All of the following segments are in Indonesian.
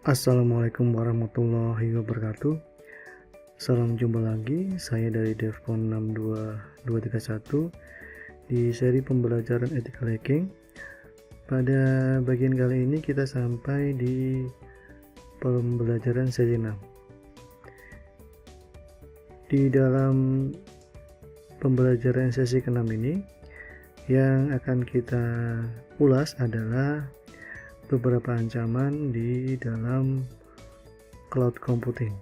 Assalamualaikum warahmatullahi wabarakatuh. Salam jumpa lagi, saya dari Devcon 62231 di seri pembelajaran ethical hacking. Pada bagian kali ini kita sampai di pembelajaran seri 6. Di dalam pembelajaran sesi ke-6 ini, yang akan kita ulas adalah beberapa ancaman di dalam cloud computing.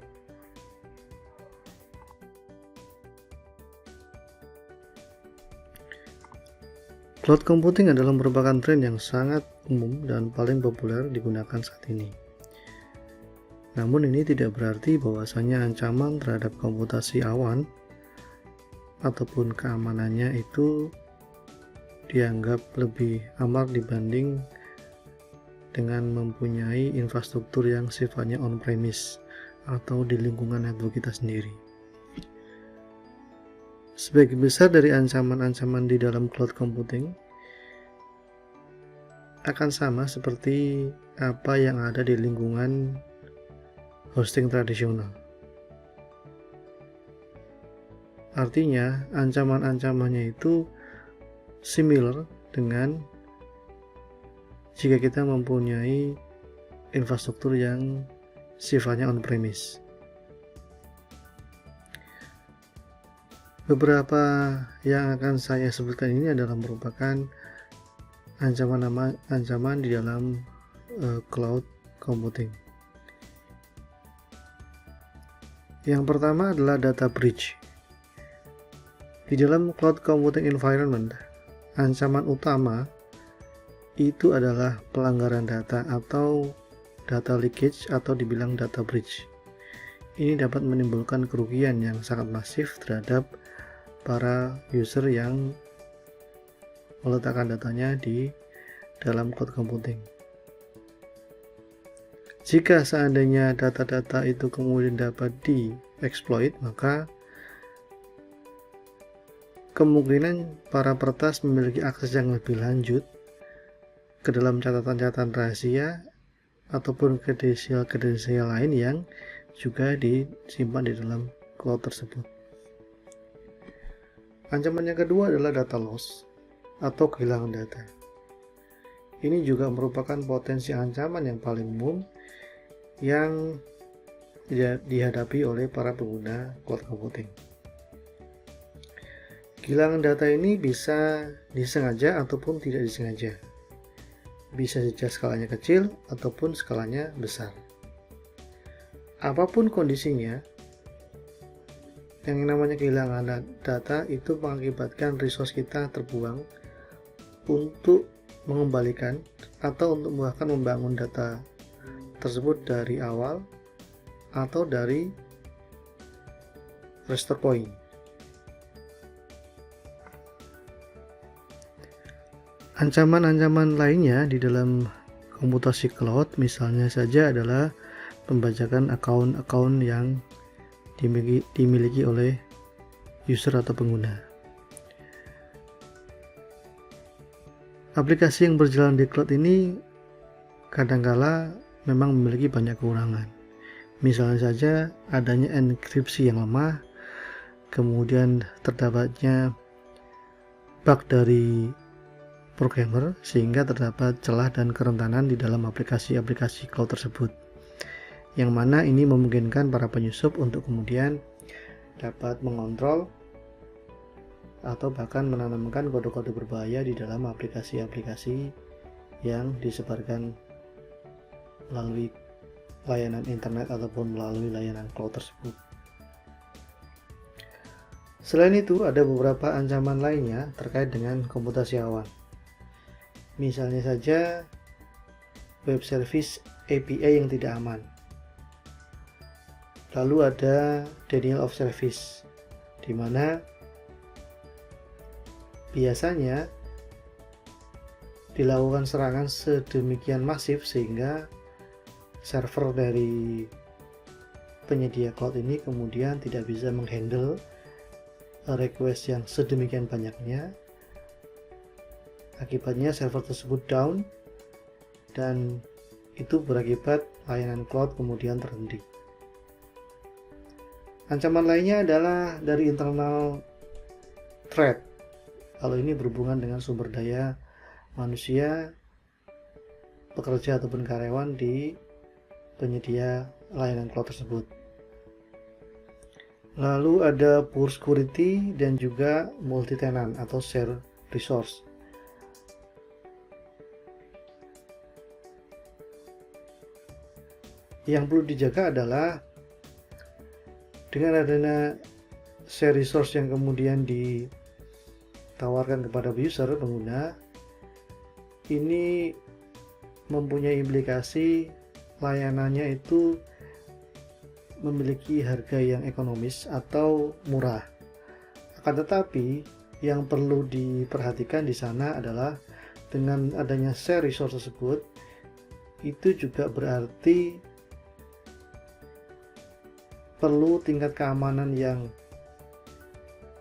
Cloud computing adalah merupakan tren yang sangat umum dan paling populer digunakan saat ini. Namun ini tidak berarti bahwasanya ancaman terhadap komputasi awan ataupun keamanannya itu dianggap lebih aman dibanding dengan mempunyai infrastruktur yang sifatnya on-premise atau di lingkungan network kita sendiri. Sebagian besar dari ancaman-ancaman di dalam cloud computing akan sama seperti apa yang ada di lingkungan hosting tradisional. Artinya, ancaman-ancamannya itu similar dengan jika kita mempunyai infrastruktur yang sifatnya on-premise. Beberapa yang akan saya sebutkan ini adalah merupakan ancaman di dalam cloud computing. Yang pertama adalah data breach. Di dalam cloud computing environment, ancaman utama itu adalah pelanggaran data atau data leakage atau dibilang data breach. Ini dapat menimbulkan kerugian yang sangat masif terhadap para user yang meletakkan datanya di dalam cloud computing. Jika seandainya data-data itu kemudian dapat dieksploit, maka kemungkinan para peretas memiliki akses yang lebih lanjut ke dalam catatan-catatan rahasia ataupun kredensial lain yang juga disimpan di dalam cloud tersebut. Ancaman yang kedua adalah data loss atau kehilangan data. Ini juga merupakan potensi ancaman yang paling umum yang dihadapi oleh para pengguna cloud computing. Kehilangan data ini bisa disengaja ataupun tidak disengaja. Bisa saja skalanya kecil ataupun skalanya besar. Apapun kondisinya, yang namanya kehilangan data itu mengakibatkan resource kita terbuang untuk mengembalikan atau untuk bahkan membangun data tersebut dari awal atau dari restore point. Ancaman-ancaman lainnya di dalam komputasi cloud misalnya saja adalah pembajakan akun-akun yang dimiliki oleh user atau pengguna. Aplikasi yang berjalan di cloud ini kadangkala memang memiliki banyak kekurangan. Misalnya saja adanya enkripsi yang lemah, kemudian terdapatnya bug dari programmer sehingga terdapat celah dan kerentanan di dalam aplikasi-aplikasi cloud tersebut, yang mana ini memungkinkan para penyusup untuk kemudian dapat mengontrol atau bahkan menanamkan kode-kode berbahaya di dalam aplikasi-aplikasi yang disebarkan melalui layanan internet ataupun melalui layanan cloud tersebut. Selain itu, ada beberapa ancaman lainnya terkait dengan komputasi awan. Misalnya saja web service API yang tidak aman. Lalu ada denial of service, di mana biasanya dilakukan serangan sedemikian masif sehingga server dari penyedia cloud ini kemudian tidak bisa menghandle request yang sedemikian banyaknya. Akibatnya server tersebut down dan itu berakibat layanan cloud kemudian terhenti. Ancaman lainnya adalah dari internal threat. Kalau ini berhubungan dengan sumber daya manusia, pekerja ataupun karyawan di penyedia layanan cloud tersebut. Lalu ada poor security dan juga multi tenant atau share resource. Yang perlu dijaga adalah dengan adanya share resource yang kemudian ditawarkan kepada user pengguna, ini mempunyai implikasi layanannya itu memiliki harga yang ekonomis atau murah. Akan tetapi yang perlu diperhatikan di sana adalah dengan adanya share resource tersebut, itu juga berarti perlu tingkat keamanan yang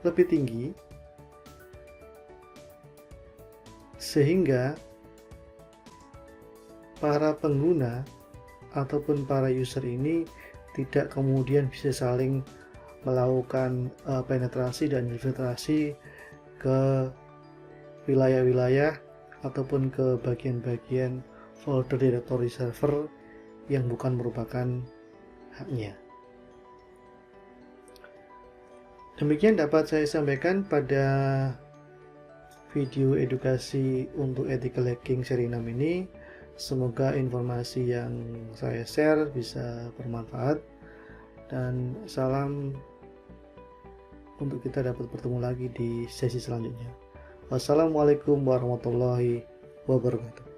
lebih tinggi, sehingga para pengguna ataupun para user ini tidak kemudian bisa saling melakukan penetrasi dan infiltrasi ke wilayah-wilayah ataupun ke bagian-bagian folder directory server yang bukan merupakan haknya. Demikian dapat saya sampaikan pada video edukasi untuk ethical hacking seri 6 ini. Semoga informasi yang saya share bisa bermanfaat, dan salam untuk kita dapat bertemu lagi di sesi selanjutnya. Wassalamualaikum warahmatullahi wabarakatuh.